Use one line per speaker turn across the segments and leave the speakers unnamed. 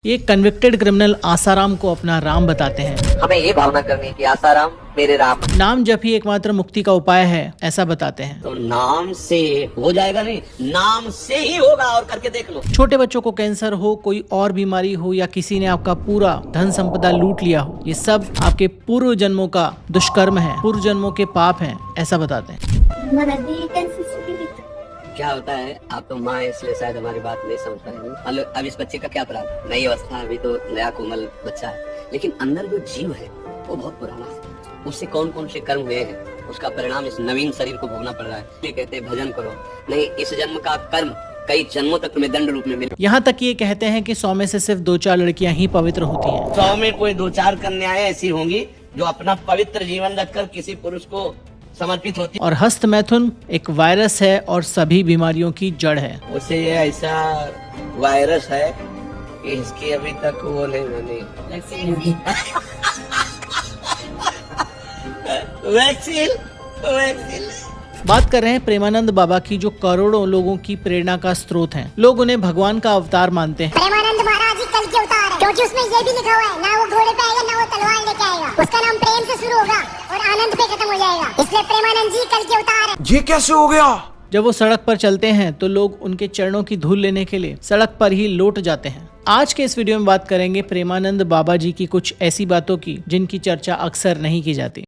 ये convicted criminal Asaram को अपना राम बताते हैं।
हमें ये भावना करनी है कि आसाराम मेरे राम।
नाम जप ही एकमात्र मुक्ति का उपाय है, ऐसा बताते हैं।
तो नाम से हो जाएगा नहीं, नाम से ही होगा, और करके देख लो।
छोटे बच्चों को कैंसर हो, कोई और बीमारी हो, या किसी ने आपका पूरा धन संपदा लूट लिया हो, ये सब आपके पूर्व जन्मों का दुष्कर्म है, पूर्व जन्मों के पाप हैं, ऐसा बताते हैं।
क्या होता है, आप तो माँ इसलिए शायद हमारी बात नहीं समझ पाएंगे। मतलब अब इस बच्चे का क्या अपराध, नई अवस्था, अभी तो नया कोमल बच्चा है, लेकिन अंदर जो जीव है वो बहुत पुराना है। उससे कौन कौन से कर्म हुए हैं, उसका परिणाम इस नवीन शरीर को भोगना पड़ रहा है। ये कहते हैं भजन करो, नहीं, इस जन्म का कर्म कई जन्मों तक तुम्हें दंड रूप में मिले।
यहाँ तक ये कहते हैं कि 100 में से सिर्फ 2-4 लड़कियां ही पवित्र होती हैं।
100 में कोई 2-4 कन्याएं ऐसी होंगी जो अपना पवित्र जीवन रखकर किसी पुरुष को समर्पित होती।
और हस्त मैथुन एक वायरस है और सभी बीमारियों की जड़ है।
उसे ये ऐसा वायरस है कि इसकी अभी तक वो नहीं बनी वैक्सीन।
बात कर रहे हैं प्रेमानंद बाबा की, जो करोड़ों लोगों की प्रेरणा का स्रोत हैं। लोग उन्हें भगवान का अवतार मानते हैं।
प्रेमानंद महाराज जी कल के अवतार है, क्योंकि उसमें ये भी लिखा हुआ है, ना वो घोड़े पे आएगा, ना वो तलवार लेके आएगा। उसका नाम प्रेम से शुरू होगा और आनंद पे खत्म हो जाएगा, इसलिए प्रेमानंद जी कल के अवतार है।
ये कैसे हो गया?
जब वो सड़क पर चलते हैं तो लोग उनके चरणों की धूल लेने के लिए सड़क पर ही लौट जाते हैं। आज के इस वीडियो में बात करेंगे प्रेमानंद बाबा जी की कुछ ऐसी बातों की जिनकी चर्चा अक्सर नहीं की जाती।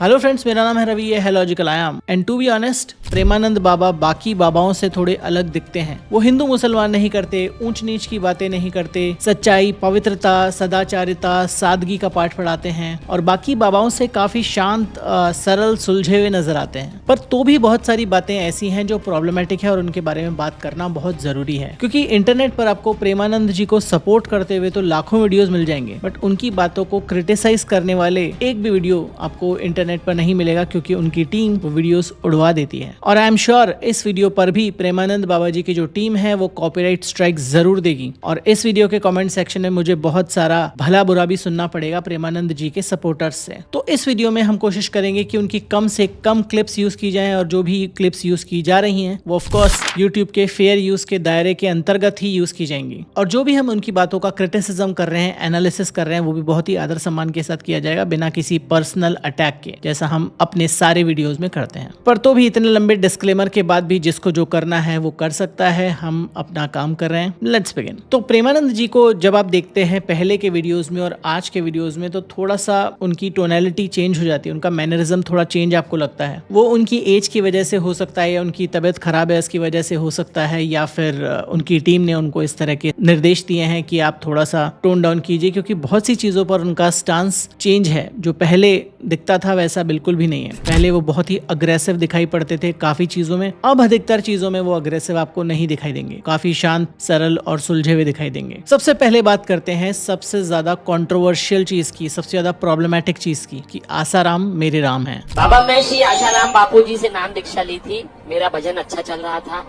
हेलो फ्रेंड्स, मेरा नाम है रवि, ये है लॉजिकल आयाम। And to be honest, Premanand Baba बाकी बाबाओं से थोड़े अलग दिखते हैं। वो हिंदू मुसलमान नहीं करते, ऊंच नीच की बातें नहीं करते, सच्चाई, पवित्रता, सदाचारिता, सादगी का पाठ पढ़ाते हैं और बाकी बाबाओं से काफी शांत, सरल, सुलझे हुए नजर आते हैं। पर तो भी बहुत सारी बातें ऐसी हैं जो प्रॉब्लमेटिक है और उनके बारे में बात करना बहुत जरूरी है, क्योंकि इंटरनेट पर आपको प्रेमानंद जी को सपोर्ट करते हुए तो लाखों वीडियोज मिल जाएंगे, बट उनकी बातों को क्रिटिसाइज करने वाले एक भी वीडियो आपको इंटरनेट पर नहीं मिलेगा, क्योंकि उनकी टीम वो वीडियोस उड़वा देती है। और आई एम श्योर इस वीडियो पर भी प्रेमानंद बाबा जी की जो टीम है वो कॉपीराइट स्ट्राइक जरूर देगी, और इस वीडियो के कमेंट सेक्शन में मुझे बहुत सारा भला बुरा भी सुनना पड़ेगा प्रेमानंद जी के सपोर्टर्स से। तो इस वीडियो में हम कोशिश करेंगे कि उनकी कम से कम क्लिप्स यूज की जाएं, और जो भी क्लिप्स यूज की जा रही हैं वो ऑफकोर्स यूट्यूब के फेयर यूज के दायरे के अंतर्गत ही यूज की जाएंगी। और जो भी हम उनकी बातों का क्रिटिसिज्म कर रहे हैं, एनालिसिस कर रहे हैं, वो भी बहुत ही आदर सम्मान के साथ किया जाएगा, बिना किसी पर्सनल अटैक के, जैसा हम अपने सारे वीडियोस में करते हैं। पर तो भी इतने लंबे डिस्क्लेमर के बाद भी जिसको जो करना है वो कर सकता है। हम अपना काम कर रहे हैं, लेट्स बिगिन। तो प्रेमानंद जी को जब आप देखते हैं पहले के वीडियोस में और आज के वीडियोस में, तो थोड़ा सा उनकी टोनैलिटी चेंज हो जाती है, उनका मैनरिज्म थोड़ा चेंज आपको लगता है। वो उनकी एज की वजह से हो सकता है, या उनकी तबीयत खराब है इसकी वजह से हो सकता है, या फिर उनकी टीम ने उनको इस तरह के निर्देश दिए हैं कि आप थोड़ा सा टोन डाउन कीजिए, क्योंकि बहुत सी चीजों पर उनका स्टांस चेंज है। जो पहले दिखता था वैसा बिल्कुल भी नहीं है। पहले वो बहुत ही अग्रेसिव दिखाई पड़ते थे काफी चीजों में, अब अधिकतर चीजों में वो अग्रेसिव आपको नहीं दिखाई देंगे, काफी शांत, सरल और सुलझे हुए दिखाई देंगे। सबसे पहले बात करते हैं सबसे ज्यादा कंट्रोवर्शियल चीज की, सबसे ज्यादा प्रॉब्लमेटिक चीज की, कि आसाराम मेरे राम है।
बाबा, मैं श्री आसाराम बापू जी से नाम दीक्षा ली थी। मेरा भजन अच्छा चल रहा था,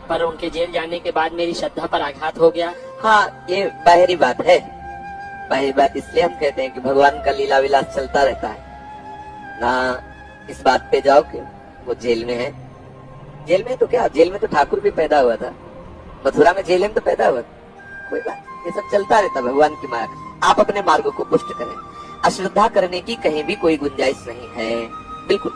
पर उनके जेल जाने के बाद मेरी श्रद्धा पर आघात हो गया।
हाँ, ये बाहरी बात है। बाहरी बात इसलिए हम कहते हैं कि भगवान का लीला विलास चलता रहता है ना। इस बात पे जाओ कि वो जेल में है। जेल में तो क्या, जेल में तो ठाकुर भी पैदा हुआ था, मथुरा में जेल में तो पैदा हुआ था। कोई बात, ये सब चलता रहता भगवान की माया। आप अपने मार्ग को पुष्ट करें, अश्रद्धा करने की कहीं भी कोई गुंजाइश नहीं है। बिल्कुल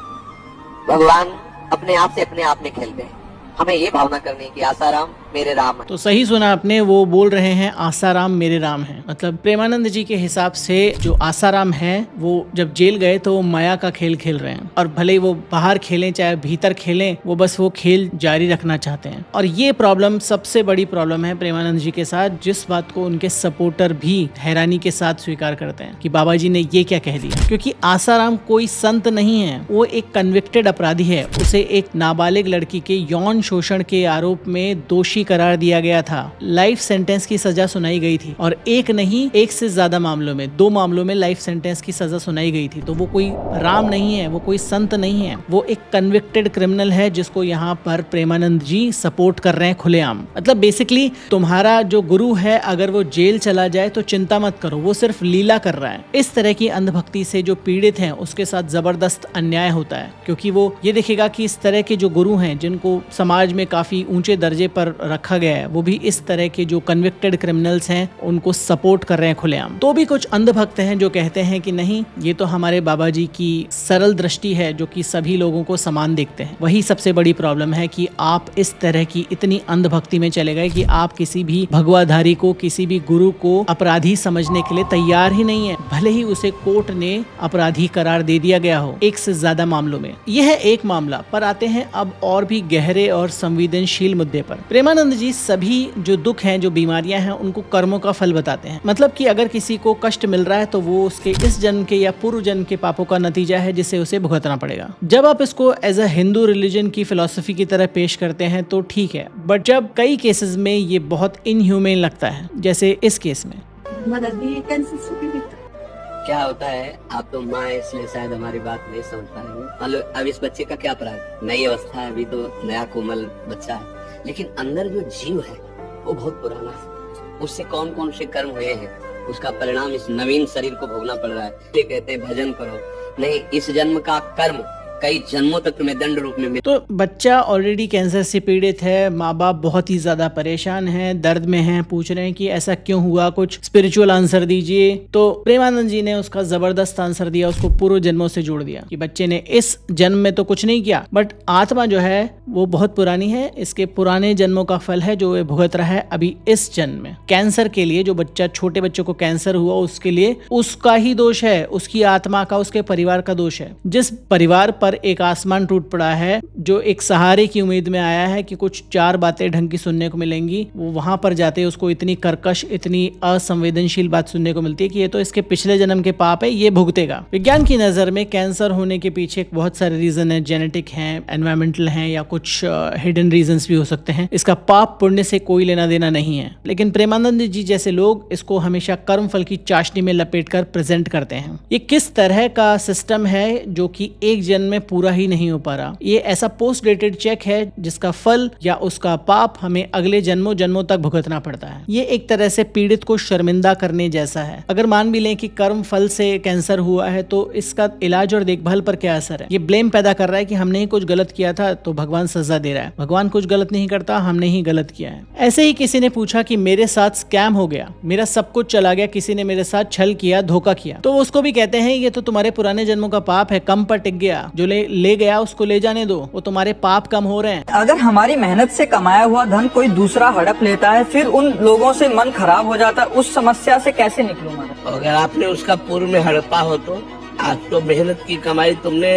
भगवान अपने आप से अपने आप में खेलते हैं। हमें ये भावना करनी है कि आसाराम मेरे राम है।
तो सही सुना आपने, वो बोल रहे हैं आसाराम मेरे राम है। मतलब प्रेमानंद जी के हिसाब से जो आसाराम है वो जब जेल गए तो वो माया का खेल खेल रहे हैं, और भले ही वो बाहर खेलें चाहे भीतर खेलें, वो बस वो खेल जारी रखना चाहते हैं। और ये प्रॉब्लम सबसे बड़ी प्रॉब्लम है प्रेमानंद जी के साथ, जिस बात को उनके सपोर्टर भी हैरानी के साथ स्वीकार करते हैं कि बाबा जी ने ये क्या कह दिया। क्योंकि आसाराम कोई संत नहीं है, वो एक कन्विक्टेड अपराधी है। उसे एक नाबालिग लड़की के यौन शोषण के आरोप में दोषी दोषी करार दिया गया था, लाइफ सेंटेंस की सजा सुनाई गई थी और एक नहीं एक से ज्यादा मामलों में 2 मामलों में लाइफ सेंटेंस की सजा सुनाई गई थी। तो वो कोई राम नहीं है, वो कोई संत नहीं है, वो एक कन्विक्टेड क्रिमिनल है जिसको यहाँ पर प्रेमानंद जी सपोर्ट कर रहे हैं खुलेआम। मतलब बेसिकली तुम्हारा जो गुरु है अगर वो जेल चला जाए तो चिंता मत करो, वो सिर्फ लीला कर रहा है। इस तरह की अंधभक्ति से जो पीड़ित हैं उसके साथ जबरदस्त अन्याय होता है, क्योंकि वो ये देखेगा कि इस तरह के जो गुरु हैं जिनको समाज में काफी ऊंचे दर्जे पर रखा गया है, वो भी इस तरह के जो कन्विक्टेड क्रिमिनल्स हैं उनको सपोर्ट कर रहे हैं खुलेआम। तो भी कुछ अंधभक्त हैं जो कहते हैं कि नहीं, ये तो हमारे बाबा जी की सरल दृष्टि है जो कि सभी लोगों को समान देखते हैं। वही सबसे बड़ी प्रॉब्लम है कि आप इस तरह की इतनी अंधभक्ति में चले गए कि आप किसी भी भगवाधारी को, किसी भी गुरु को अपराधी समझने के लिए तैयार ही नहीं है, भले ही उसे कोर्ट ने अपराधी करार दे दिया गया हो एक से ज्यादा मामलों में। यह है एक मामला। पर आते हैं अब और भी गहरे और संवेदनशील मुद्दे पर। प्रेमानंद जी सभी जो दुख हैं, जो बीमारियां हैं, उनको कर्मों का फल बताते हैं। मतलब कि अगर किसी को कष्ट मिल रहा है तो वो उसके इस जन्म के या पूर्व जन्म के पापों का नतीजा है जिसे उसे भुगतना पड़ेगा। जब आप इसको एज अ हिंदू रिलीजन की फिलॉसफी की तरह पेश करते हैं तो ठीक है, बट जब कई केसेस में ये बहुत इनह्यूमेन लगता है, जैसे इस केस में।
क्या होता है, आप तो माँ है इसलिए शायद हमारी बात नहीं समझ पाएंगे। मतलब अब इस बच्चे का क्या अपराध, नई अवस्था है, अभी तो नया कोमल बच्चा है, लेकिन अंदर जो जीव है वो बहुत पुराना है। उससे कौन कौन से कर्म हुए हैं, उसका परिणाम इस नवीन शरीर को भोगना पड़ रहा है। ये कहते हैं भजन करो, नहीं, इस जन्म का कर्म कई जन्मों तक तुम्हें दंड रूप में
तो बच्चा ऑलरेडी कैंसर से पीड़ित है, माँ बाप बहुत ही ज्यादा परेशान हैं, दर्द में हैं, पूछ रहे हैं कि ऐसा क्यों हुआ, कुछ स्पिरिचुअल आंसर दीजिए। तो प्रेमानंद जी ने उसका जबरदस्त आंसर दिया, उसको पूर्व जन्मों से जोड़ दिया कि बच्चे ने इस जन्म में तो कुछ नहीं किया, बट आत्मा जो है वो बहुत पुरानी है, इसके पुराने जन्मों का फल है जो भुगत रहा है अभी इस जन्म में। कैंसर के लिए जो बच्चा, छोटे बच्चों को कैंसर हुआ, उसके लिए उसका ही दोष है, उसकी आत्मा का, उसके परिवार का दोष है। जिस परिवार पर एक आसमान टूट पड़ा है, जो एक सहारे की उम्मीद में आया है कि कुछ 4 बातें ढंग की सुनने को मिलेंगी, वो वहां पर जाते उसको इतनी कर्कश, इतनी असंवेदनशील बात सुनने को मिलती है कि ये तो इसके पिछले जन्म के पाप है, ये भुगतेगा। विज्ञान की नजर में कैंसर होने के पीछे बहुत सारे रीजन है, जेनेटिक है, एनवायरमेंटल है, या कुछ हिडन रीजंस भी हो सकते हैं। इसका पाप पुण्य से कोई लेना देना नहीं है, लेकिन प्रेमानंद जी जैसे लोग इसको हमेशा कर्म फल की चाशनी में लपेटकर प्रेजेंट करते हैं। ये किस तरह का सिस्टम है जो कि एक जन्म में पूरा ही नहीं हो पा रहा। ये ऐसा पोस्ट डेटेड चेक है जिसका फल या उसका पाप हमें अगले जन्मों जन्मों तक भुगतना पड़ता है। ये एक तरह से पीड़ित को शर्मिंदा करने जैसा है। अगर मान भी लें कि कर्म फल से कैंसर हुआ है तो इसका इलाज और देखभाल पर क्या असर है। ये ब्लेम पैदा कर रहा है कि हमने ही कुछ गलत किया था तो भगवान सजा दे रहा है। भगवान कुछ गलत नहीं करता, हमने ही गलत किया है। ऐसे ही किसी ने पूछा कि मेरे साथ स्कैम हो गया, मेरा सब कुछ चला गया, किसी ने मेरे साथ छल किया, धोखा किया, तो उसको भी कहते हैं ये तो तुम्हारे पुराने जन्मों का पाप है, कम पर टिक गया, जो ले गया उसको ले जाने दो, वो तुम्हारे पाप कम हो रहे हैं।
अगर हमारी मेहनत से कमाया हुआ धन कोई दूसरा हड़प लेता है, फिर उन लोगों से मन खराब हो जाता है, उस समस्या से कैसे निकलूंगा?
अगर आपने उसका पूर्व में हड़पा हो तो आज तो मेहनत की कमाई तुमने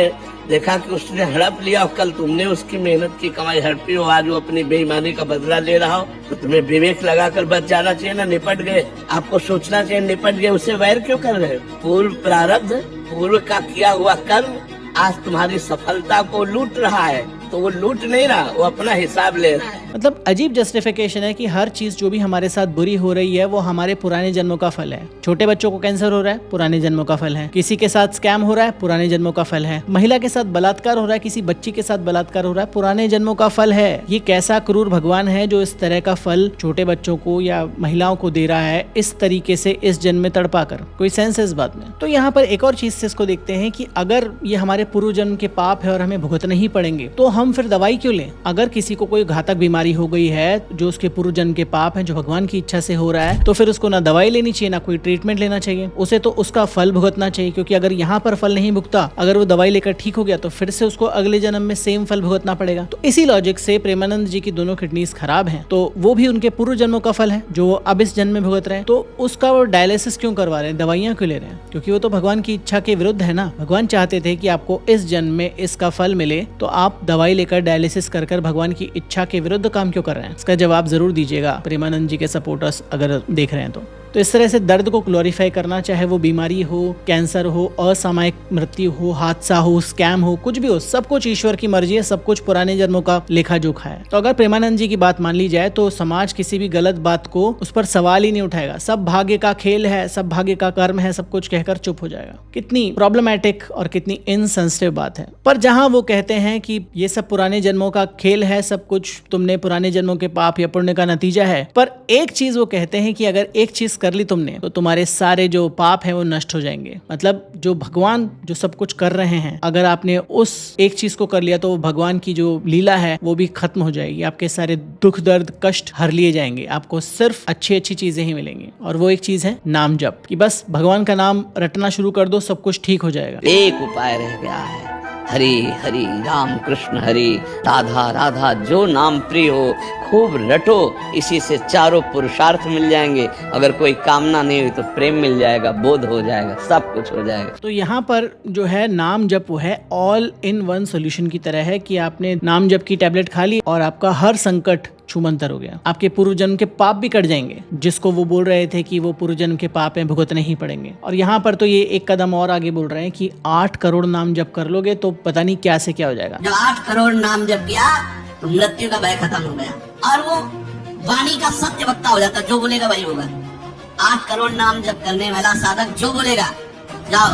देखा कि उसने हड़प लिया और कल तुमने उसकी मेहनत की कमाई हड़पी हो, आज वो अपनी बेईमानी का बदला ले रहा हो, तो तुम्हें विवेक लगाकर बच जाना चाहिए ना। निपट गए, आपको सोचना चाहिए निपट गए, उससे वैर क्यों कर रहे हो? पूर्व प्रारब्ध, पूर्व का किया हुआ कर्म आज तुम्हारी सफलता को लूट रहा है, तो वो लूट नहीं रहा, वो अपना हिसाब ले रहा है।
मतलब अजीब जस्टिफिकेशन है कि हर चीज जो भी हमारे साथ बुरी हो रही है वो हमारे पुराने जन्मों का फल है। छोटे बच्चों को कैंसर हो रहा है, पुराने जन्मों का फल है। किसी के साथ स्कैम हो रहा है, पुराने जन्मों का फल है। महिला के साथ बलात्कार हो रहा है, किसी बच्ची के साथ बलात्कार हो रहा है, पुराने जन्मों का फल है। ये कैसा क्रूर भगवान है जो इस तरह का फल छोटे बच्चों को या महिलाओं को दे रहा है इस तरीके से इस जन्म में तड़पा कर? कोई सेंस है इस बात में? तो यहाँ पर एक और चीज से इसको देखते हैं कि अगर ये हमारे पूर्व जन्म के पाप है और हमें भुगतने ही पड़ेंगे तो हम फिर दवाई क्यों लें? अगर किसी को कोई घातक बीमारी हो गई है जो उसके पूर्व जन्म के पाप है, जो भगवान की इच्छा से हो रहा है, तो फिर उसको ना दवाई लेनी चाहिए, ना कोई ट्रीटमेंट लेना चाहिए, उसे तो उसका फल भुगतना चाहिए। क्योंकि अगर यहाँ पर फल नहीं भुगता, अगर वो दवाई लेकर ठीक हो गया तो फिर से उसको अगले जन्म में सेम फल भुगतना पड़ेगा। तो इसी लॉजिक से प्रेमानंद जी की दोनों किडनीज खराब हैं, तो वो भी उनके पूर्व जन्मों का फल है जो वो अब इस जन्म में भुगत रहे हैं। तो उसका वो डायलिसिस क्यों करवा रहे हैं, दवाइयां क्यों ले रहे हैं? क्योंकि वो तो भगवान की इच्छा के विरुद्ध है ना। भगवान चाहते थे कि आपको इस जन्म में इसका फल मिले, तो आप दवाई लेकर डायलिसिस कर भगवान की इच्छा के विरुद्ध काम क्यों कर रहे हैं? इसका जवाब जरूर दीजिएगा प्रेमानंद जी के सपोर्टर्स अगर देख रहे हैं तो। तो इस तरह से दर्द को ग्लोरीफाई करना, चाहे वो बीमारी हो, कैंसर हो, असामयिक मृत्यु हो, हादसा हो, स्कैम हो, कुछ भी हो, सब कुछ ईश्वर की मर्जी है, सब कुछ पुराने जन्मों का लेखा जोखा है। तो अगर प्रेमानंद जी की बात मान ली जाए तो समाज किसी भी गलत बात को उस पर सवाल ही नहीं उठाएगा। सब भाग्य का खेल है, सब भाग्य का कर्म है, सब कुछ कहकर चुप हो जाएगा। कितनी प्रॉब्लमैटिक और कितनी इनसेंसिटिव बात है। पर जहां वो कहते हैं कि ये सब पुराने जन्मों का खेल है, सब कुछ तुमने पुराने जन्मों के पाप या पुण्य का नतीजा है, पर एक चीज वो कहते हैं कि अगर एक चीज कर ली तुमने तो तुम्हारे सारे जो पाप है वो नष्ट हो जाएंगे। मतलब जो भगवान जो सब कुछ कर रहे हैं, अगर आपने उस एक चीज को कर लिया तो भगवान की जो लीला है वो भी खत्म हो जाएगी। आपके सारे दुख दर्द कष्ट हर लिए जाएंगे, आपको सिर्फ अच्छी अच्छी चीजें ही मिलेंगी। और वो एक चीज है नाम जप, कि बस भगवान का नाम रटना शुरू कर दो, सब कुछ ठीक हो जाएगा।
एक उपाय रह गया है, हरि हरि राम कृष्ण हरि राधा राधा, जो नाम प्रिय हो खूब रटो, इसी से चारों पुरुषार्थ मिल जाएंगे। अगर कोई कामना नहीं हुई तो प्रेम मिल जाएगा, बोध हो जाएगा, सब कुछ हो जाएगा।
तो यहाँ पर जो है नाम जप वो है ऑल इन वन सोल्यूशन की तरह है, कि आपने नाम जप की टैबलेट खा ली और आपका हर संकट छूमंतर हो गया। आपके पूर्व जन्म के पाप भी कट जाएंगे, जिसको वो बोल रहे थे कि वो पूर्व जन्म के पाप हैं, भुगतने ही पड़ेंगे। और यहाँ पर तो ये एक कदम और आगे बोल रहे हैं कि 8 करोड़ नाम जप कर लोगे तो पता नहीं क्या से क्या हो जाएगा।
जब 8 करोड़ नाम जप किया तो मृत्यु का भय खत्म हो गया और वो वाणी का सत्य वक्ता हो जाता, जो बोलेगा वही होगा। 8 करोड़ नाम जप करने वाला साधक जो बोलेगा, जाओ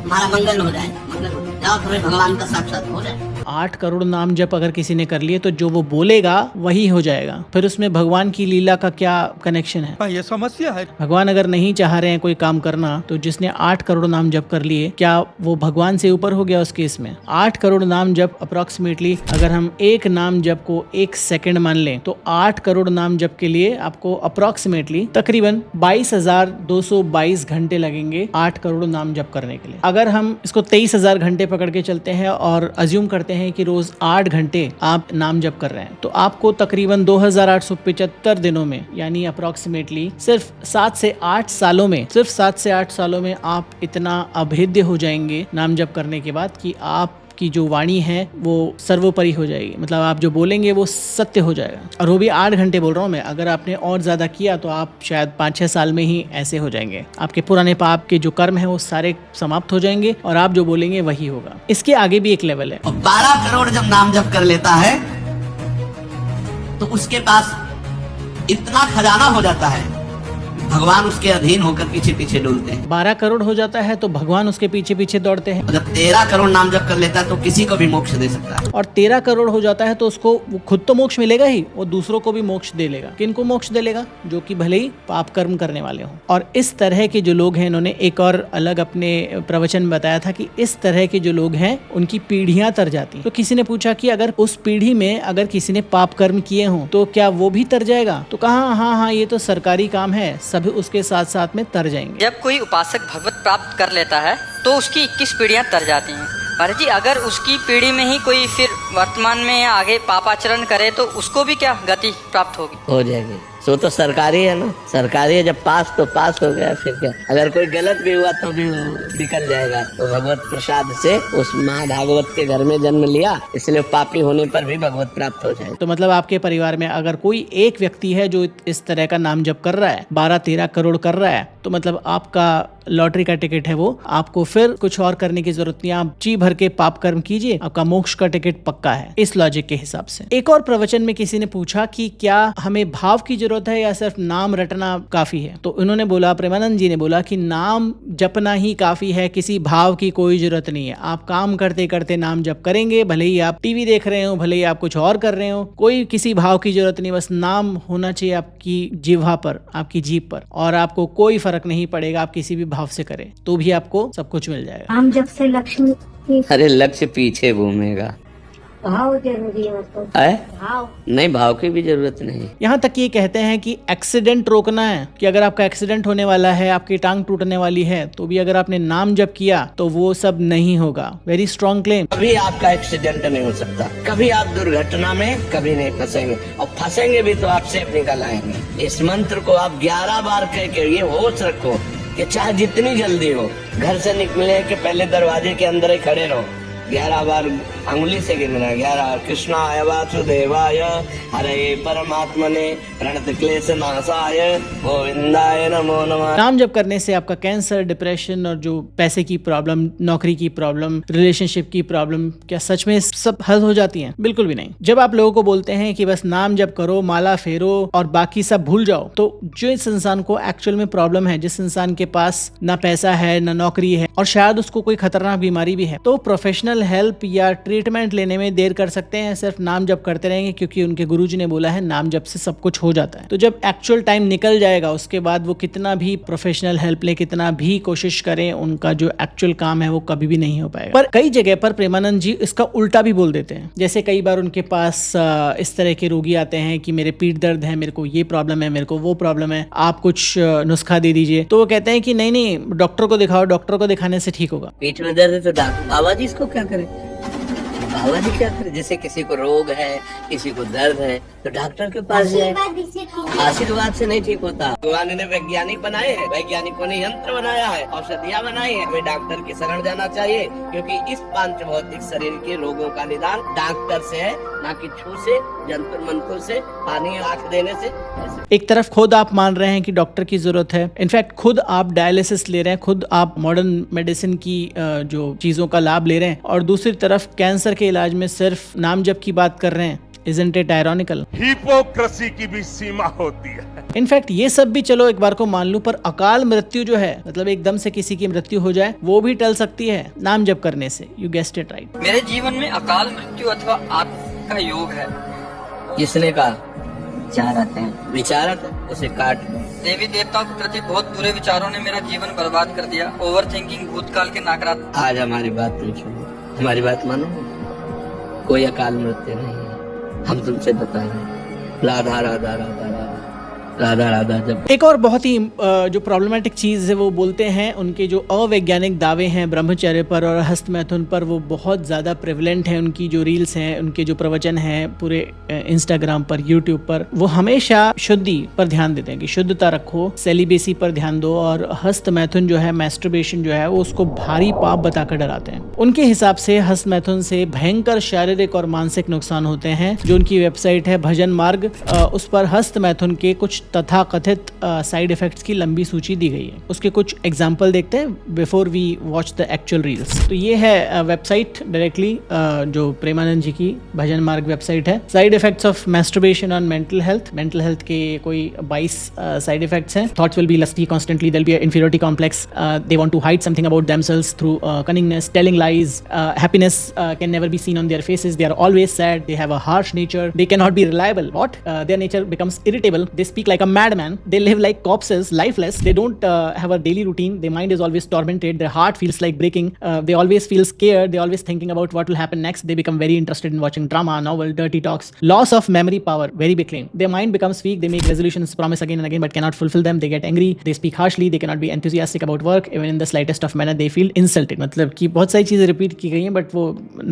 हमारा मंगल हो जाए, मंगल हो जाए, जाओ तुम्हें भगवान का साक्षात हो जाए।
8 करोड़ नाम जप अगर किसी ने कर लिए तो जो वो बोलेगा वही हो जाएगा। फिर उसमें भगवान की लीला का क्या कनेक्शन है?
ये समस्या है।
भगवान अगर नहीं चाह रहे हैं कोई काम करना, तो जिसने 8 करोड़ नाम जप कर लिए, क्या वो भगवान से ऊपर हो गया उस केस में? 8 करोड़ नाम जप अप्रोक्सीमेटली, अगर हम एक नाम जप को 1 सेकंड मान लें तो 8 करोड़ नाम जप के लिए आपको अप्रोक्सीमेटली तकरीबन 22,222 घंटे लगेंगे 8 करोड़ नाम जप करने के लिए। अगर हम इसको 23,000 घंटे पकड़ के चलते हैं और अज्यूम करते हैं कि रोज 8 घंटे आप नाम जप कर रहे हैं, तो आपको तकरीबन 2,875 दिनों में, यानी अप्रोक्सीमेटली सिर्फ 7 से 8 सालों में, सिर्फ 7 से 8 सालों में आप इतना अभेद्य हो जाएंगे नाम जप करने के बाद कि आप की जो वाणी है वो सर्वोपरि हो जाएगी। मतलब आप जो बोलेंगे वो सत्य हो जाएगा। और वो भी 8 घंटे बोल रहा हूँ मैं। अगर आपने और ज्यादा किया तो आप शायद 5-6 साल में ही ऐसे हो जाएंगे। आपके पुराने पाप के जो कर्म है वो सारे समाप्त हो जाएंगे और आप जो बोलेंगे वही होगा। इसके आगे भी एक लेवल है।
12 करोड़ जब नाम जप कर लेता है तो उसके पास इतना खजाना हो जाता है, भगवान उसके अधीन होकर पीछे पीछे डोलते हैं।
12 करोड़ हो जाता है तो भगवान उसके पीछे पीछे दौड़ते हैं।
जब 13 करोड़ नाम जप कर लेता है तो किसी को भी मोक्ष दे सकता है।
और 13 करोड़ हो जाता है तो उसको वो खुद तो मोक्ष मिलेगा ही, वो दूसरों को भी मोक्ष दे लेगा। किनको मोक्ष दे लेगा? जो कि भले ही पाप कर्म करने वाले हों। और इस तरह के जो लोग हैं, इन्होंने एक और अलग अपने प्रवचन में बताया था कि इस तरह के जो लोग हैं उनकी पीढ़ियां तर जाती। तो किसी ने पूछा कि अगर उस पीढ़ी में अगर किसी ने पाप कर्म किए हों तो क्या वो भी तर जाएगा? तो कहा हाँ, ये तो सरकारी काम है, सभी उसके साथ साथ में तर जाएंगे।
जब कोई उपासक भगवत प्राप्त कर लेता है तो उसकी 21 पीढ़ियां तर जाती हैं। महाराज जी, अगर उसकी पीढ़ी में ही कोई फिर वर्तमान में या आगे पापाचरण करे तो उसको भी क्या गति प्राप्त होगी?
हो जाएगी। सो तो सरकारी है ना, सरकारी है, जब पास तो पास हो गया, फिर क्या? अगर कोई गलत भी हुआ तो भी निकल जाएगा। तो भगवत प्रसाद से उस माँ भागवत के घर में जन्म लिया, इसलिए पापी होने पर भी भगवत प्राप्त हो जाए।
तो मतलब आपके परिवार में अगर कोई एक व्यक्ति है जो इस तरह का नाम जप कर रहा है, 12-13 करोड़ कर रहा है, तो मतलब आपका लॉटरी का टिकट है वो। आपको फिर कुछ और करने की जरूरत नहीं, आप जी भर के पाप कर्म कीजिए, आपका मोक्ष का टिकट पक्का है इस लॉजिक के हिसाब से। एक और प्रवचन में किसी ने पूछा कि क्या हमें भाव की जरूरत है या सिर्फ नाम रटना काफी है? तो उन्होंने बोला, प्रेमानंद जी ने बोला कि नाम जपना ही काफी है, किसी भाव की कोई जरूरत नहीं है। आप काम करते करते नाम जप करेंगे, भले ही आप टीवी देख रहे हो, भले ही आप कुछ और कर रहे हो, कोई किसी भाव की जरूरत नहीं, बस नाम होना चाहिए आपकी जिह्वा पर, आपकी जीभ पर, और आपको कोई फर्क नहीं पड़ेगा आप किसी भी भाव से करें तो भी आपको सब कुछ मिल जाएगा।
नाम जप से लक्ष्मी।
अरे लक्ष्य पीछे घूमेगा।
भाव जरूरी है उसको। भाव
नहीं, भाव की भी जरूरत नहीं।
यहाँ तक ये कहते हैं कि एक्सीडेंट रोकना है, कि अगर आपका एक्सीडेंट होने वाला है, आपकी टांग टूटने वाली है, तो भी अगर आपने नाम जप किया तो वो सब नहीं होगा। Very strong claim.
कभी आपका एक्सीडेंट नहीं हो सकता, कभी आप दुर्घटना में कभी नहीं फंसेंगे, और फंसेंगे भी तो आप सेफ निकल आएंगे। इस मंत्र को आप 11 बार कह के ये होश रखो कि चाहे जितनी जल्दी हो, घर से निकलने के पहले दरवाजे के अंदर ही खड़े रहो, 11 बार अंगुली से गिनना, 11 कृष्णाय वासुदेवाय हरे परमात्मने प्रणत क्लेश नाशाय गोविंदाय नमो नमः।
नाम जप करने से आपका कैंसर, डिप्रेशन और जो पैसे की प्रॉब्लम, नौकरी की प्रॉब्लम, रिलेशनशिप की प्रॉब्लम क्या सच में सब हल हो जाती हैं? बिल्कुल भी नहीं। जब आप लोगों को बोलते हैं कि बस नाम जप करो, माला फेरो और बाकी सब भूल जाओ, तो जो इस इंसान को एक्चुअल में प्रॉब्लम है, जिस इंसान के पास ना पैसा है ना नौकरी है और शायद उसको कोई खतरनाक बीमारी भी है, तो प्रोफेशनल हेल्प या ट्रीटमेंट लेने में देर कर सकते हैं, सिर्फ नाम जप करते रहेंगे क्योंकि उनके गुरुजी ने बोला है नाम जप से सब कुछ हो जाता है। तो जब एक्चुअल टाइम निकल जाएगा उसके बाद वो कितना भी प्रोफेशनल हेल्प ले, कितना भी कोशिश करें, उनका जो एक्चुअल काम है वो कभी भी नहीं हो पाएगा। पर कई जगह पर प्रेमानंद जी इसका उल्टा भी बोल देते हैं। जैसे कई बार उनके पास इस तरह के रोगी आते हैं कि मेरे पीठ दर्द है, मेरे को ये प्रॉब्लम है, मेरे को वो प्रॉब्लम है, आप कुछ नुस्खा दे दीजिए। तो वो कहते हैं कि नहीं नहीं, डॉक्टर को दिखाओ, डॉक्टर को दिखाने से ठीक होगा।
पेट में दर्द है तो बाबा जी इसको क्या करे, बाबा जी क्या करे? जैसे किसी को रोग है, किसी को दर्द है तो डॉक्टर के पास जाए, आशीर्वाद से नहीं ठीक होता।
भगवान ने वैज्ञानिक बनाए हैं, वैज्ञानिकों ने यंत्र बनाया है, औषधियाँ बनाई है, हमें डॉक्टर की शरण जाना चाहिए क्योंकि इस पांच भौतिक शरीर के रोगों का निदान डॉक्टर से है, ना कि छू से, जंतुर मंतुर से, पानी आंख देने से।
एक तरफ खुद आप मान रहे हैं कि डॉक्टर की जरूरत है, इनफैक्ट खुद आप डायलिसिस ले रहे हैं, खुद आप मॉडर्न मेडिसिन की जो चीजों का लाभ ले रहे हैं, और दूसरी तरफ कैंसर के इलाज में सिर्फ नाम जप की बात कर रहे हैं। Isn't it ironical?
हिपोक्रेसी की भी सीमा होती है।
इनफैक्ट ये सब भी चलो एक बार को मान लूं, पर अकाल मृत्यु जो है, मतलब एकदम से किसी की मृत्यु हो जाए, वो भी टल सकती है नाम जप करने से। You guessed it right.
मेरे जीवन में अकाल मृत्यु अथवा आत्म का योग है।
किसने कहा?
चाह रहते हैं
विचारक है, उसे काट।
देवी देवताओं के प्रति बहुत बुरे विचारों ने मेरा जीवन बर्बाद कर दिया। ओवर थिंकिंग, भूतकाल के नकारात्मक।
आज हमारी बात तुम सुनो, हमारी बात मानो, कोई अकाल मृत्यु नहीं है, हम तुमसे बता रहे हैं। राधा राधा राधा राधा राधा राधा। जब
एक और बहुत ही जो प्रॉब्लमेटिक चीज़ है वो बोलते हैं, उनके जो अवैज्ञानिक दावे हैं ब्रह्मचर्य पर और हस्त मैथुन पर, वो बहुत ज़्यादा प्रेवलेंट हैं। उनकी जो रील्स हैं, उनके जो प्रवचन हैं पूरे इंस्टाग्राम पर, यूट्यूब पर, वो हमेशा शुद्धि पर ध्यान देते हैं कि शुद्धता रखो, सेलिबेसी पर ध्यान दो, और हस्त मैथुन जो है, मैस्टरबेशन जो है, वो उसको भारी पाप बताकर डराते हैं। उनके हिसाब से हस्त मैथुन से भयंकर शारीरिक और मानसिक नुकसान होते हैं। जो उनकी वेबसाइट है भजन मार्ग, उस पर हस्त मैथुन के कुछ तथा कथित साइड इफेक्ट्स की लंबी सूची दी गई है। उसके कुछ एग्जाम्पल देखते हैं before we watch the actual reels. तो ये है वेबसाइट डायरेक्टली जो प्रेमानंद जी की भजन मार्ग वेबसाइट है। Side effects of masturbation on mental health. Mental health के कोई 22 साइड इफेक्ट्स हैं। Thoughts will be lusty constantly, there will be inferiority complex, they want to hide something about themselves through cunningness, telling lies, happiness can never be seen on their faces, they are always sad, they have a harsh nature, they can not be reliable, what, their nature becomes irritable, they speak like a madman, they live like corpses, lifeless, they don't have a daily routine, their mind is always tormented, their heart feels like breaking, they always feel scared, they always thinking about what will happen next, they become very interested in watching drama, novel, dirty talks, loss of memory power, very big claim, their mind becomes weak, they make resolutions, promise again and again but cannot fulfill them, they get angry, they speak harshly, they cannot be enthusiastic about work, even in the slightest of manner they feel insulted। मतलब कि बहुत सारी चीजें repeat की गई हैं, but वो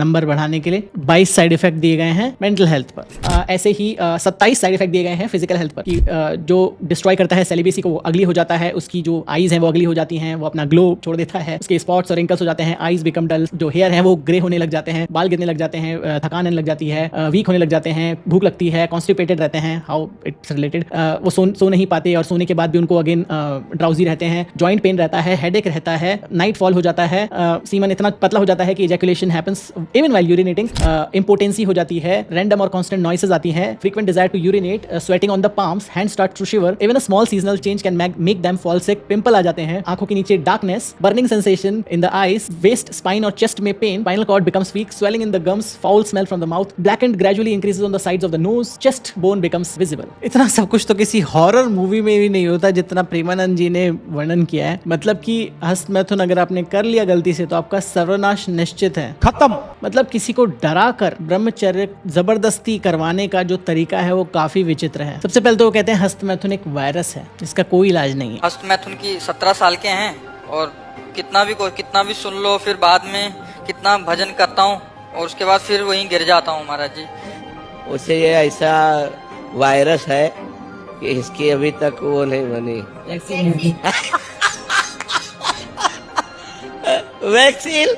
number बढ़ाने के लिए 22 साइड इफेक्ट दिए गए हैं मेंटल हेल्थ पर। ऐसे ही 27 साइड इफेक्ट दिए गए हैं फिजिकल हेल्थ पर, कि जो डिस्ट्रॉय करता है सेलिबेसी को, वो अगली हो जाता है, उसकी जो आईज हैं वो अगली हो जाती हैं, वो अपना ग्लो छोड़ देता है, उसके स्पॉट्स और रिंकल्स हो जाते हैं, आईज बिकम डल, जो हेयर हैं वो ग्रे होने लग जाते हैं, बाल गिरने लग जाते हैं, थकान आने लग जाती है, वीक होने लग जाते हैं, भूख लगती है, कॉन्स्टिपेटेड रहते हैं, हाउ इट्स रिलेटेड, वो सो नहीं पाते और सोने के बाद भी उनको अगेन ड्राउजी रहते हैं, जॉइंट पेन रहता है, हेडेक रहता है, नाइट फॉल हो जाता है, सीमन इतना पतला हो जाता है कि ejaculation happens even while urinating, impotency हो जाती है, रैंडम और कांस्टेंट नॉइसेस आती हैं, frequent desire to urinate, sweating on the palms, hand start to shiver, even a small seasonal change can make them fall sick, pimple आ जाते हैं, आंखों के नीचे darkness, burning sensation in the eyes, waist, spine और chest में pain, spinal cord becomes weak, swelling in the gums, foul smell from the mouth, blackened gradually increases on the sides of the nose, chest bone becomes visible. इतना सब कुछ तो किसी horror movie में भी नहीं होता जितना प्रेमानंद जी ने वर्णन किया है। मतलब कि हस्त मैथुन अगर आपने कर लिया गलती से तो आपका सर्वनाश निश्चित है, खत्म। मतलब किसी को डरा कर ब्रह्मचर्य जबरदस्ती करवाने का जो तरीका है वो काफी विचित्र है। सबसे पहले तो वो कहते हैं हस्त मैथुन एक वायरस है जिसका कोई इलाज नहीं है।
हस्त मैथुन की 17 साल के हैं और कितना भी सुन लो, फिर बाद में कितना भजन करता हूँ और उसके बाद फिर वहीं गिर जाता हूँ महाराज जी।
उसे ये ऐसा वायरस है कि इसकी अभी तक वो नहीं बनी वैक्सीन।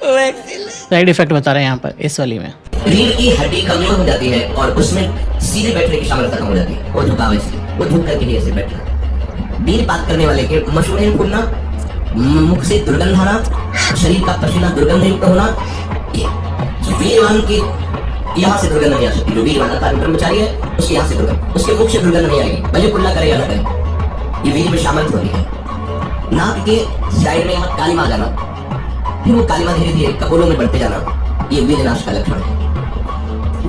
साइड इफेक्ट बता रहे हैं यहाँ पर इस वाली में।
रीढ़ की हड्डी कमजोर हो जाती है और उसमें सीधे बैठने की क्षमता कम हो जाती है। वो झुकाव इसलिए, वो झुक करके ही ऐसे बैठना। वीरपात करने वाले के मसूड़े फूलना, मुख से दुर्गंध आना, शरीर का पसीना दुर्गंध युक्त होना। वीरवान की यहाँ से दुर्गंध नहीं आ सकती। जो वीरवान का ब्रह्मचारी है उसके यहाँ से दुर्गंध, उसके मुख से दुर्गंध नहीं आएगी, भले कुल्ला करे या न करे। ये वीर में शामिल होती है। नाक के साइड में यहाँ कालीमा आ जाना, फिर वो कालीमा धीरे धीरे कपोलों में बढ़ते जाना, ये वीर नाश का लक्षण है।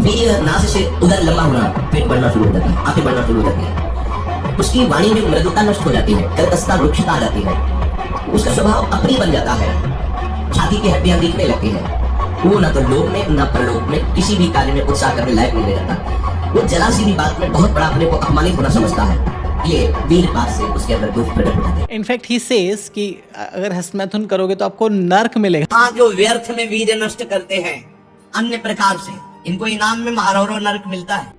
वीर नाश से उधर लंबा होना, पेट बढ़ना शुरू हो जाता है, आंखें बढ़ना शुरू हो जाती है, उसकी वाणी में मृदुता नष्ट हो जाती है, कर्कशता रुक्षता आ जाती है, उसका स्वभाव अप्रिय बन जाता है, छाती की हड्डियां दिखने लगती है। वो न तो लोक में न परलोक में किसी भी कार्य में उत्साह करने लायक नहीं रह जाता। वो जरा सी भी बात में बहुत बड़ा अपने को अपमानित होना समझता है। ये वीरपात से उसके अंदर दुख प्रकट हो जाते हैं।
इनफैक्ट ही सेज कि अगर हस्तमैथुन करोगे तो आपको नर्क मिलेगा।
हाँ, जो व्यर्थ में वीर नष्ट करते हैं अन्य प्रकार से, इनको इनाम में महारौरो नरक मिलता है।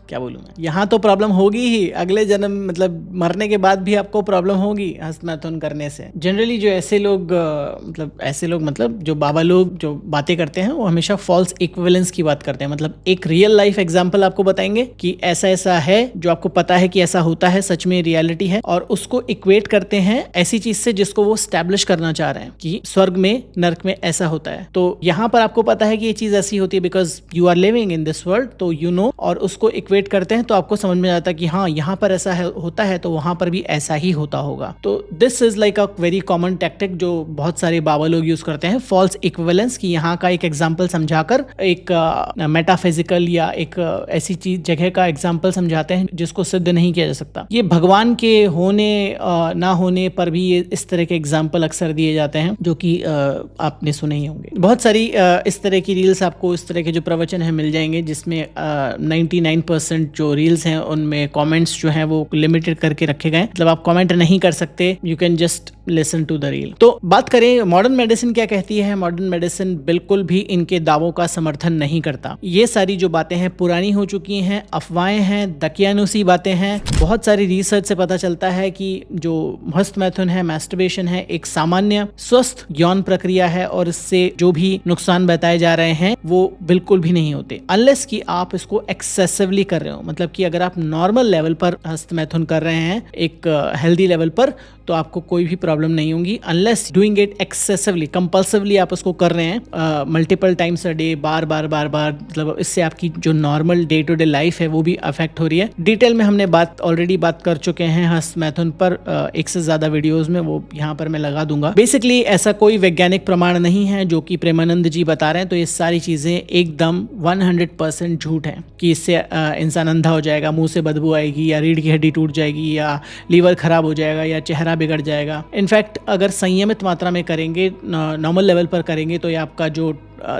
क्या बोलूं मैं, यहाँ तो प्रॉब्लम होगी ही, अगले जन्म मतलब मरने के बाद भी आपको प्रॉब्लम होगी हस्तमैथुन करने से। जनरली जो ऐसे लोग मतलब जो बाबा लोग जो बातें करते हैं वो हमेशा फॉल्स इक्विवेलेंस की बात करते हैं। मतलब एक रियल लाइफ एग्जांपल आपको बताएंगे कि ऐसा ऐसा है जो आपको पता है कि ऐसा होता है, सच में रियलिटी है, और उसको इक्वेट करते हैं ऐसी चीज से जिसको वो स्टैब्लिश करना चाह रहे हैं कि स्वर्ग में नर्क में ऐसा होता है। तो यहाँ पर आपको पता है कि ये चीज ऐसी होती है because you are living in this world, तो यू नो, और उसको इक्वेट करते हैं तो आपको समझ में आता है कि हाँ यहाँ पर ऐसा होता है तो वहां पर भी ऐसा ही होता होगा। तो this is like a very common tactic जो बहुत सारे बाबा लोग यूज करते हैं, फॉल्स इक्विवेलेंस, कि यहाँ का एक एग्जांपल समझाकर एक मेटाफिजिकल या एक ऐसी चीज जगह का एग्जांपल समझाते हैं जिसको सिद्ध नहीं किया जा सकता। ये भगवान के होने ना होने पर भी ये इस तरह के एग्जाम्पल अक्सर दिए जाते हैं जो कि आपने सुने ही होंगे। बहुत सारी इस तरह की रील्स आपको, इस तरह के जो प्रवचन है मिल जाएंगे जिसमें 99% जो रील्स हैं उनमें कमेंट्स जो हैं वो लिमिटेड करके रखे गए, मतलब आप कमेंट नहीं कर सकते, you can just listen to the reel. तो बात करें मॉडर्न मेडिसिन क्या कहती है। मॉडर्न मेडिसिन बिल्कुल भी इनके दावों का समर्थन नहीं करता। ये सारी जो बातें हैं पुरानी हो चुकी हैं, अफवाहें हैं, दकियानुसी बातें हैं। बहुत सारी रिसर्च से पता चलता है कि जो हस्तमैथुन है, मैस्टरबेशन है, एक सामान्य स्वस्थ यौन प्रक्रिया है और इससे जो भी नुकसान बताए जा रहे हैं वो बिल्कुल भी नहीं होते, अनलेस कि आप इसको एक्सेसिवली कर रहे हो। मतलब कि अगर आप नॉर्मल लेवल पर हस्तमैथुन कर रहे हैं, एक हेल्दी लेवल पर, तो आपको कोई भी प्रॉब्लम नहीं होगी, unless doing it excessively, compulsively आप उसको कर रहे हैं मल्टीपल टाइम्स अ डे, बार बार, मतलब इससे आपकी जो normal day to day life है वो भी अफेक्ट हो रही है। डिटेल में हमने ऑलरेडी बात कर चुके हैं हस्तमैथुन पर, एक से ज्यादा वीडियोस में, वो यहाँ पर मैं लगा दूंगा। बेसिकली ऐसा कोई वैज्ञानिक प्रमाण नहीं है जो कि प्रेमानंद जी बता रहे हैं, तो ये सारी चीजें एकदम 100% झूठ है कि इससे इंसान अंधा हो जाएगा, मुंह से बदबू आएगी, या रीढ़ की हड्डी टूट जाएगी, या लीवर खराब हो जाएगा, या चेहरा बिगड़ जाएगा। इनफैक्ट अगर संयमित मात्रा में करेंगे, नॉर्मल लेवल पर करेंगे, तो ये आपका जो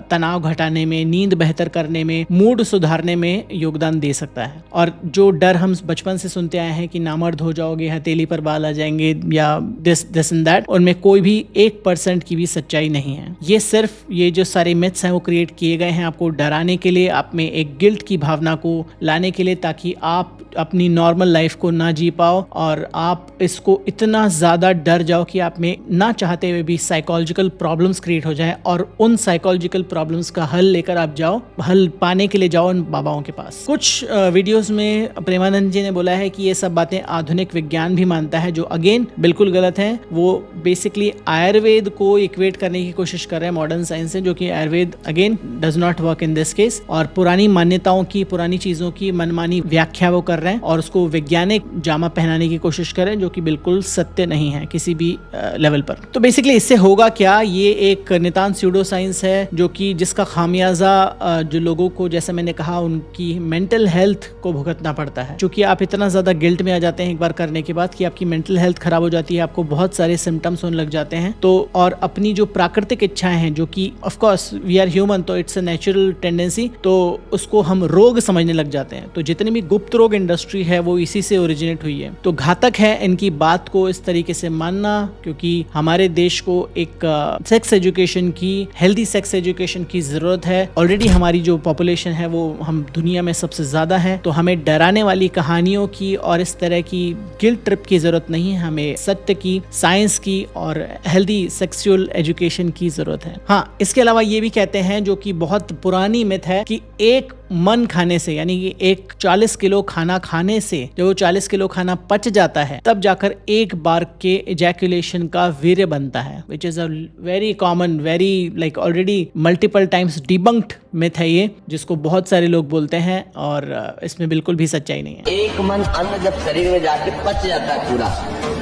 तनाव घटाने में, नींद बेहतर करने में, मूड सुधारने में योगदान दे सकता है। और जो डर हम बचपन से सुनते आए हैं कि नामर्द हो जाओगे, हथेली पर बाल आ जाएंगे, या दिस एंड दैट, उनमें कोई भी 1% की भी सच्चाई नहीं है। ये सिर्फ ये जो सारे मिथ्स हैं वो क्रिएट किए गए हैं आपको डराने के लिए, आप में एक गिल्ट की भावना को लाने के लिए, ताकि आप अपनी नॉर्मल लाइफ को ना जी पाओ और आप इसको इतना ज्यादा डर जाओ कि आप में ना चाहते हुए भी साइकोलॉजिकल प्रॉब्लम्स क्रिएट हो जाए, और उन साइकोलॉजिकल प्रॉब्लम्स का हल लेकर आप जाओ, हल पाने के लिए जाओ उन बाबाओं के पास। कुछ वीडियोस में प्रेमानंद जी ने बोला है कि ये सब बातें आधुनिक विज्ञान भी मानता है, जो अगेन बिल्कुल गलत है। वो बेसिकली आयुर्वेद को इक्वेट करने की कोशिश कर रहे हैं मॉडर्न साइंस से, जो कि Ayurveda again does not work in this case, और पुरानी मान्यताओं की, पुरानी चीजों की मनमानी व्याख्या वो कर रहे हैं और उसको वैज्ञानिक जामा पहनाने की कोशिश कर रहे हैं, जो कि बिल्कुल सत्य नहीं है किसी भी लेवल पर। तो बेसिकली इससे होगा क्या, ये एक नितांत स्यूडो साइंस है जो कि जिसका खामियाजा जो लोगों को, जैसे मैंने कहा, उनकी मेंटल हेल्थ को भुगतना पड़ता है। क्योंकि आप इतना ज्यादा गिल्ट में आ जाते हैं एक बार करने के बाद कि आपकी मेंटल हेल्थ खराब हो जाती है, आपको बहुत सारे सिम्टम्स होने लग जाते हैं। तो और अपनी जो प्राकृतिक इच्छाएं हैं, जो कि of course we are human, तो इट्स अ नेचुरल टेंडेंसी, तो उसको हम रोग समझने लग जाते हैं। तो जितनी भी गुप्त रोग इंडस्ट्री है वो इसी से ओरिजिनेट हुई है। तो घातक है इनकी बात को इस तरीके से मानना, क्योंकि हमारे देश को एक सेक्स एजुकेशन की, हेल्दी सेक्स एजुकेशन की ज़रूरत है। ऑलरेडी हमारी जो पॉपुलेशन है वो हम दुनिया में सबसे ज़्यादा है, तो हमें डराने वाली कहानियों की और इस तरह की गिल्ट ट्रिप की ज़रूरत नहीं है। हमें सत्य की, साइंस की और हेल्दी सेक्सुअल एजुकेशन की ज़रूरत है। हाँ, इसके अलावा ये भी कहते हैं, जो कि बहुत पुरानी मिथ है, कि एक मन खाने से, यानी कि एक 40 किलो खाना खाने से जब वो 40 किलो खाना पच जाता है तब जाकर एक बार के इजैकुलेशन का वीर्य बनता है, which is a very common, very like already multiple times debunked myth है ये, जिसको बहुत सारे लोग बोलते हैं और इसमें बिल्कुल भी सच्चाई नहीं है।
एक मन अन्न जब शरीर में जाके पच जाता है पूरा,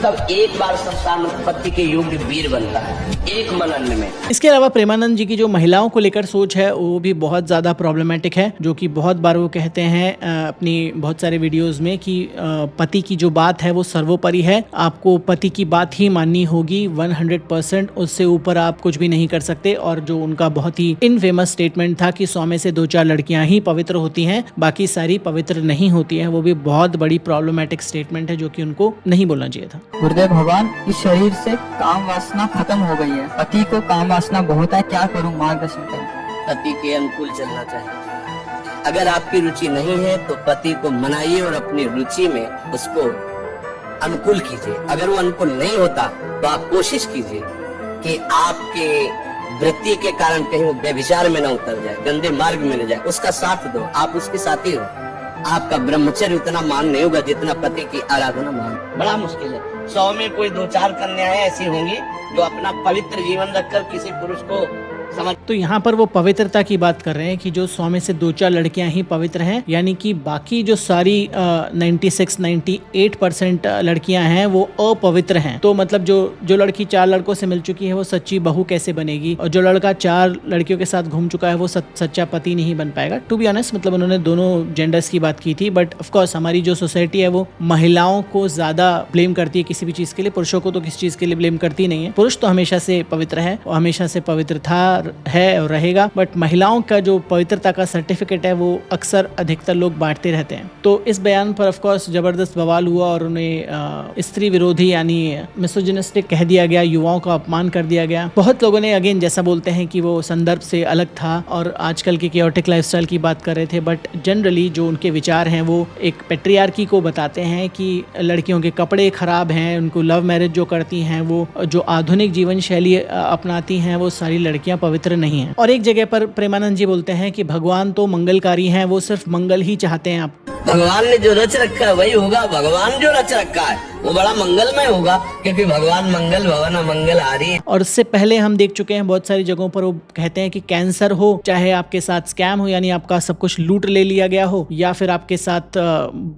तब एक बार संतान उत्पत्ति के योग्य वीर बनता है, एक मन अन्न में।
इसके अलावा प्रेमानंद जी की जो महिलाओं को लेकर सोच है वो भी बहुत ज़्यादा प्रॉब्लमेटिक है, जो कि बहुत बार वो कहते हैं अपनी बहुत सारे वीडियोस में कि पति की जो बात है वो सर्वोपरि है, आपको पति की बात ही माननी होगी 100%, उससे ऊपर आप कुछ भी नहीं कर सकते। और जो उनका बहुत ही इनफेमस स्टेटमेंट था कि 100 में से 2-4 लड़कियां ही पवित्र होती हैं, बाकी सारी पवित्र नहीं होती है, वो भी बहुत बड़ी प्रॉब्लमेटिक स्टेटमेंट है, जो कि उनको नहीं बोलना चाहिए था।
गुरुदेव भगवान, इस शरीर से काम वासना खत्म हो गई है, पति को काम वासना बहुत है, क्या करूं, मार्गदर्शन करें।
पति के अनुकूल चलना चाहिए। अगर आपकी रुचि नहीं है तो पति को मनाइए और अपनी रुचि में उसको अनुकूल कीजिए। अगर वो अनुकूल नहीं होता तो आप कोशिश कीजिए कि आपके वृत्ति के कारण कहीं वो व्यभिचार में न उतर जाए, गंदे मार्ग में न जाए, उसका साथ दो, आप उसके साथी हो। आपका ब्रह्मचर्य उतना मान नहीं होगा जितना पति की आराधना मान। बड़ा मुश्किल है। 100 में कोई 2-4 कन्याएं ऐसी होंगी जो अपना पवित्र जीवन रखकर किसी पुरुष को समझ।
तो यहाँ पर वो पवित्रता की बात कर रहे हैं कि जो 100 में से 2-4 लड़कियां ही पवित्र हैं, यानी कि बाकी जो सारी 96-98% लड़कियां हैं वो अपवित्र हैं। तो मतलब जो लड़की 4 लड़कों से मिल चुकी है वो सच्ची बहू कैसे बनेगी, और जो लड़का 4 लड़कियों के साथ घूम चुका है वो सच्चा पति नहीं बन पाएगा। टू बी ऑनेस्ट, मतलब उन्होंने दोनों जेंडर्स की बात की थी, बट ऑफकोर्स हमारी जो सोसाइटी है वो महिलाओं को ज्यादा ब्लेम करती है किसी भी चीज के लिए, पुरुषों को तो किसी चीज के लिए ब्लेम करती नहीं है। पुरुष तो हमेशा से पवित्र है और हमेशा से पवित्र था, है और रहेगा, बट महिलाओं का जो पवित्रता का सर्टिफिकेट है वो अक्सर अधिकतर लोग बांटते रहते हैं। तो इस बयान पर ऑफ कोर्स जबरदस्त बवाल हुआ और उन्हें स्त्री विरोधी यानी मिसोजिनिस्टिक कह दिया गया, युवाओं का अपमान कर दिया गया। बहुत लोगों ने अगेन जैसा बोलते हैं कि वो संदर्भ से अलग था और आजकल के केओटिक लाइफस्टाइल की बात कर रहे थे, बट जनरली जो उनके विचार हैं वो एक पेट्रियार्की को बताते हैं कि लड़कियों के कपड़े खराब हैं, उनको लव मैरिज जो करती हैं, वो जो आधुनिक जीवन शैली अपनाती हैं, वो सारी लड़कियां पवित्र नहीं है। और एक जगह पर प्रेमानंद जी बोलते हैं कि भगवान तो मंगलकारी हैं, वो सिर्फ मंगल ही चाहते हैं। आप
भगवान ने जो रच रखा है वही होगा। भगवान जो रच रखा है वो बड़ा मंगलमय होगा, क्योंकि भगवान मंगल भवन मंगल हारी है।
और इससे पहले हम देख चुके हैं बहुत सारी जगहों पर वो कहते हैं कि कैंसर हो, चाहे आपके साथ स्कैम हो, यानी आपका सब कुछ लूट ले लिया गया हो, या फिर आपके साथ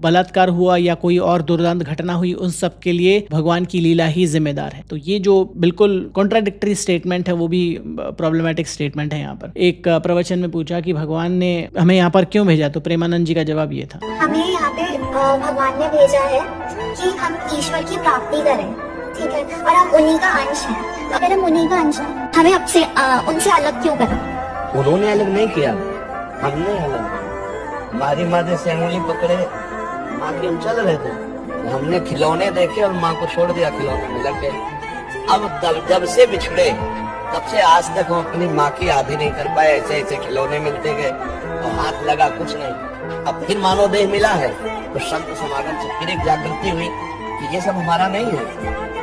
बलात्कार हुआ या कोई और दुर्दांत घटना हुई, उन सब के लिए भगवान की लीला ही जिम्मेदार है। तो ये जो बिल्कुल कॉन्ट्राडिक्टरी स्टेटमेंट है वो भी प्रॉब्लमेटिक स्टेटमेंट है। यहाँ पर एक प्रवचन में पूछा कि भगवान ने हमें यहाँ पर क्यों भेजा, तो प्रेमानंद जी का जवाब ये था,
हमें यहाँ पे भगवान ने भेजा है कि हम ईश्वर की प्राप्ति करें, ठीक है, और हम उन्हीं का अंश हैं। अगर हम उन्हीं का अंश हैं, हमें आपसे उनसे अलग क्यों करें?
उन्होंने अलग नहीं किया, हमने अलग। हमारी माँ जैसे अंगुली पकड़े माँ की हम चल रहे थे, हमने खिलौने देखे और माँ को छोड़ दिया, खिलौने में लग गए। अब जब से बिछड़े तब से आज तक हम अपनी माँ की आधी नहीं कर पाए। ऐसे ऐसे खिलौने मिलते गए और हाथ लगा कुछ नहीं। अब फिर मानव देह मिला है तो संत समागम से फिर एक जागृति हुई कि ये सब हमारा नहीं है,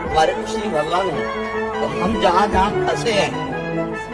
हमारे तो श्री भगवान है। तो हम जहाँ जहाँ फंसे हैं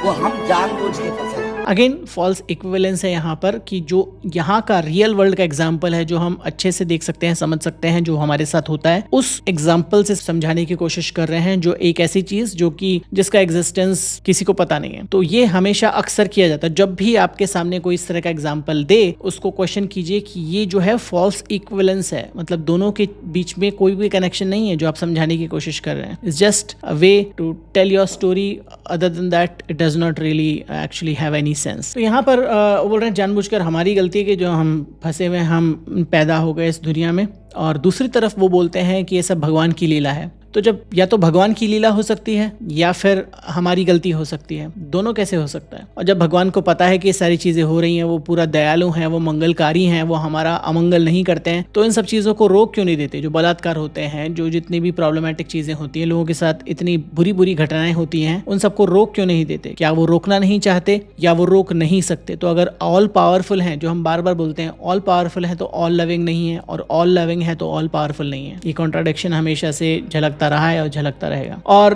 वो हम जानबूझ के फंसे।
अगेन फॉल्स इक्विवेलेंस है यहाँ पर कि जो यहाँ का रियल वर्ल्ड का एग्जाम्पल है, जो हम अच्छे से देख सकते हैं, समझ सकते हैं, जो हमारे साथ होता है, उस एग्जाम्पल से समझाने की कोशिश कर रहे हैं, जो एक ऐसी चीज जो कि जिसका एग्जिस्टेंस किसी को पता नहीं है। तो ये हमेशा अक्सर किया जाता है। जब भी आपके सामने कोई इस तरह का एग्जाम्पल दे, उसको क्वेश्चन कीजिए कि ये जो है फॉल्स इक्विवेलेंस है, मतलब दोनों के बीच में कोई भी कनेक्शन नहीं है जो आप समझाने की कोशिश कर रहे हैं। It's just a way to tell your story, other than that it does not really actually have any sense. तो यहाँ पर बोल रहे हैं जानबूझकर हमारी गलती है कि जो हम फंसे हुए, हम पैदा हो गए इस दुनिया में, और दूसरी तरफ वो बोलते हैं कि ये सब भगवान की लीला है। तो जब या तो भगवान की लीला हो सकती है या फिर हमारी गलती हो सकती है, दोनों कैसे हो सकता है? और जब भगवान को पता है कि ये सारी चीजें हो रही हैं, वो पूरा दयालु हैं, वो मंगलकारी हैं, वो हमारा अमंगल नहीं करते हैं, तो इन सब चीजों को रोक क्यों नहीं देते? जो बलात्कार होते हैं, जो जितनी भी प्रॉब्लमेटिक चीजें होती हैं, लोगों के साथ इतनी बुरी बुरी घटनाएं होती हैं, उन सबको रोक क्यों नहीं देते? क्या वो रोकना नहीं चाहते या वो रोक नहीं सकते? तो अगर ऑल पावरफुल हैं, जो हम बार बार बोलते हैं, ऑल पावरफुल है तो ऑल लविंग नहीं है, और ऑल लविंग है तो ऑल पावरफुल नहीं है। ये कॉन्ट्राडिक्शन हमेशा से झलकता रहा है और झलकता रहेगा। और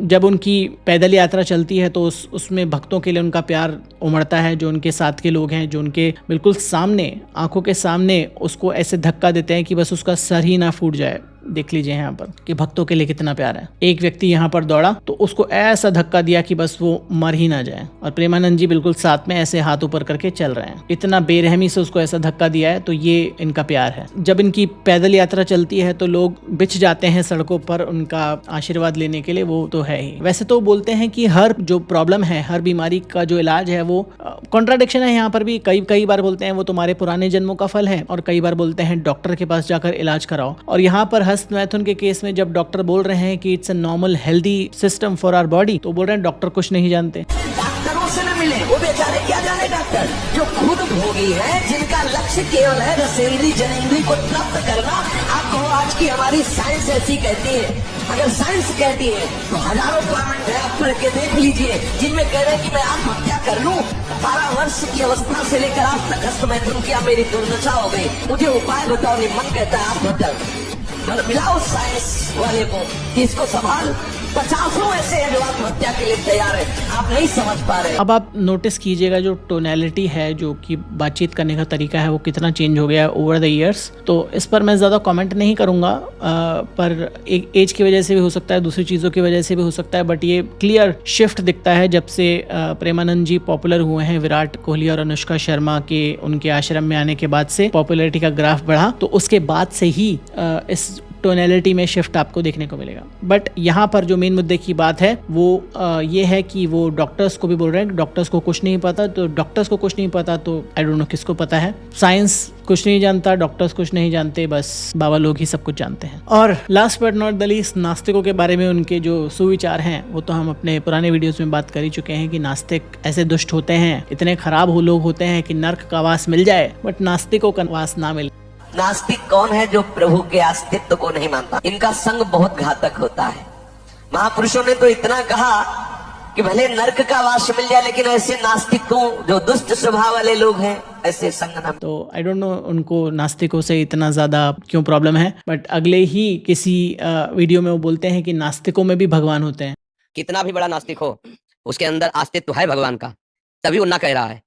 जब उनकी पैदल यात्रा चलती है तो उसमें भक्तों के लिए उनका प्यार उमड़ता है। जो उनके साथ के लोग हैं, जो उनके बिल्कुल सामने, आंखों के सामने उसको ऐसे धक्का देते हैं कि बस उसका सर ही ना फूट जाए। देख लीजिए यहाँ पर कि भक्तों के लिए कितना प्यार है। एक व्यक्ति यहाँ पर दौड़ा तो उसको ऐसा धक्का दिया कि बस वो मर ही ना जाए, और प्रेमानंद जी बिल्कुल साथ में ऐसे हाथ ऊपर करके चल रहे हैं। इतना बेरहमी से उसको ऐसा धक्का दिया है, तो ये इनका प्यार है। जब इनकी पैदल यात्रा चलती है तो लोग बिछ जाते हैं सड़कों पर उनका आशीर्वाद लेने के लिए, वो तो है ही। वैसे तो बोलते हैं कि हर जो प्रॉब्लम है, हर बीमारी का जो इलाज है, वो कॉन्ट्राडिक्शन है यहाँ पर भी। कई बार बोलते हैं वो तुम्हारे पुराने जन्मों का फल है, और कई बार बोलते हैं डॉक्टर के पास जाकर इलाज कराओ। और यहाँ पर हस्त मैथुन के केस में जब डॉक्टर बोल रहे हैं कि it's a normal healthy system for our body, तो बोल रहे हैं डॉक्टर कुछ नहीं जानते।
डॉक्टरों से न मिले, वो बेचारे क्या जाने डॉक्टर, जो खुद भोगी है, जिनका लक्ष्य केवल है रसेंद्री जनेंद्री को प्राप्त करना। आपको आज की हमारी साइंस ऐसी कहती है। अगर साइंस कहती है तो हजारों कमेंट है, आप पढ़ के देख लीजिए, जिनमें कह रहे हैं कि मैं आत्महत्या कर लूं। 12 वर्ष की अवस्था से लेकर आज तक हस्त मैथुन किया, मेरी दुर्दशा हो गई, मुझे उपाय बताओ। नहीं, मन कहता है आत्महत्या। मिलाओ साइंस वाले को कि इसको संभाल। 50 ऐसे हैं जो आत्महत्या के लिए तैयार है, आप नहीं समझ पा रहे।
अब आप नोटिस कीजिएगा जो टोनैलिटी है, जो कि बातचीत करने का तरीका है, वो कितना चेंज हो गया है ओवर द ईयर्स। तो इस पर मैं ज़्यादा कमेंट नहीं करूँगा, पर एक एज की वजह से भी हो सकता है, दूसरी चीज़ों की वजह से भी हो सकता है, बट ये क्लियर शिफ्ट दिखता है जब से प्रेमानंद जी पॉपुलर हुए हैं। विराट कोहली और अनुष्का शर्मा के उनके आश्रम में आने के बाद से पॉपुलैरिटी का ग्राफ बढ़ा, तो उसके बाद से ही इस टोनैलिटी में शिफ्ट आपको देखने को मिलेगा। बट यहाँ पर जो मेन मुद्दे की बात है वो ये है कि वो डॉक्टर्स को भी बोल रहे हैं, डॉक्टर्स को कुछ नहीं पता। तो डॉक्टर्स को कुछ नहीं पता तो आई डोंट नो किसको पता है। साइंस कुछ नहीं जानता, डॉक्टर्स कुछ नहीं जानते, बस बाबा लोग ही सब कुछ जानते हैं। और last but not the least, नास्तिकों के बारे में उनके जो सुविचार हैं, वो तो हम अपने पुराने वीडियोस में बात कर ही चुके हैं कि नास्तिक ऐसे दुष्ट होते हैं, इतने खराब लोग होते हैं कि नर्क का वास मिल जाए बट नास्तिकों का वास ना मिले।
नास्तिक कौन है? जो प्रभु के अस्तित्व को नहीं मानता। इनका संग बहुत घातक होता है। महापुरुषों ने तो इतना कहा कि भले नरक का वास मिल जाए, लेकिन ऐसे नास्तिकों, जो दुष्ट स्वभाव वाले लोग हैं, ऐसे संग न।
तो आई डोंट नो उनको नास्तिकों से इतना ज्यादा क्यों प्रॉब्लम है, बट अगले ही किसी वीडियो में वो बोलते हैं कि नास्तिकों में भी भगवान होते हैं।
कितना भी बड़ा नास्तिक हो, उसके अंदर अस्तित्व है भगवान का, तभी वो ना कह रहा है।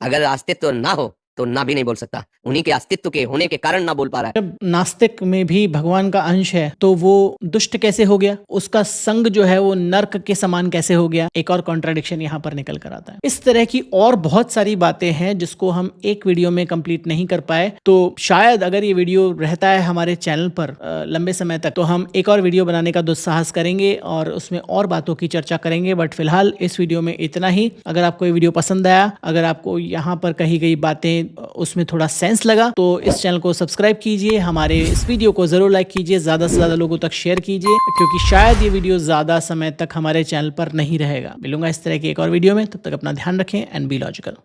अगर अस्तित्व ना हो तो ना भी नहीं बोल सकता। उन्हीं के अस्तित्व के होने के कारण ना बोल पा रहा है।
जब नास्तिक में भी भगवान का अंश है तो वो दुष्ट कैसे हो गया? उसका संग जो है वो नर्क के समान कैसे हो गया? एक और कॉन्ट्राडिक्शन यहाँ पर निकल कर आता है। इस तरह की और बहुत सारी बातें हैं जिसको हम एक वीडियो में कंप्लीट नहीं कर पाए, तो शायद अगर ये वीडियो रहता है हमारे चैनल पर लंबे समय तक, तो हम एक और वीडियो बनाने का दुस्साहस करेंगे और उसमें और बातों की चर्चा करेंगे। बट फिलहाल इस वीडियो में इतना ही। अगर आपको ये वीडियो पसंद आया, अगर आपको यहाँ पर कही गई बातें उसमें थोड़ा सेंस लगा, तो इस चैनल को सब्सक्राइब कीजिए, हमारे इस वीडियो को जरूर लाइक कीजिए, ज्यादा से ज्यादा लोगों तक शेयर कीजिए, क्योंकि शायद ये वीडियो ज्यादा समय तक हमारे चैनल पर नहीं रहेगा। मिलूंगा इस तरह की एक और वीडियो में, तब तक अपना ध्यान रखें एंड बी लॉजिकल।